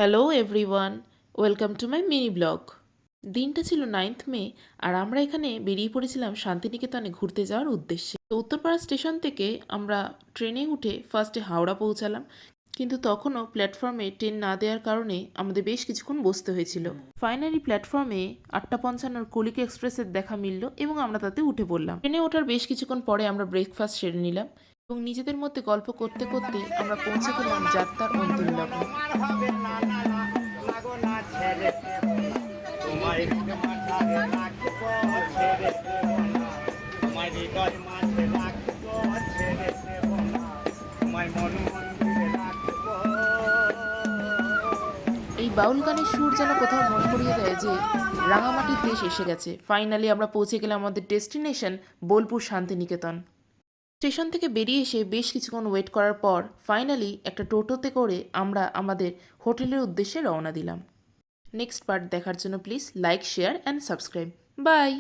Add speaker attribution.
Speaker 1: Hello everyone, welcome to my mini blog. দিনটা ছিল 9th মে আর আমরা এখানে বেরিয়ে পড়েছিলাম শান্তিনিকেতনে ঘুরতে যাওয়ার উদ্দেশ্যে। তো উত্তরপাড়া স্টেশন থেকে আমরা ট্রেনে উঠে ফার্স্টে হাওড়া পৌঁছালাম, কিন্তু তখনও প্ল্যাটফর্মে ট্রেন না দেওয়ার কারণে আমাদের বেশ কিছুক্ষণ বসতে হয়েছিল। ফাইনালি প্ল্যাটফর্মে 8:55 কলিকা এক্সপ্রেসের দেখা মিলল এবং আমরা তাতে উঠে পড়লাম। ট্রেনে ওঠার বেশ কিছুক্ষণ পরে আমরা ব্রেকফাস্ট সেরে নিলাম এবং নিজেদের মধ্যে গল্প করতে করতে আমরা পৌঁছে গেলাম যাত্রার অন্তিম লগ্নে। এই বাউল গানের সুর যেন কোথাও মনে করিয়ে দেয় যে রাঙামাটির দেশ এসে গেছে। ফাইনালি আমরা পৌঁছে গেলাম আমাদের ডেস্টিনেশন বোলপুর শান্তিনিকেতন। স্টেশন থেকে বেরিয়ে এসে বেশ কিছুক্ষণ ওয়েট করার পর ফাইনালি একটা টোটোতে করে আমরা আমাদের হোটেলের উদ্দেশ্যে রওনা দিলাম। নেক্সট পার্ট দেখার জন্য please like, share and subscribe. By.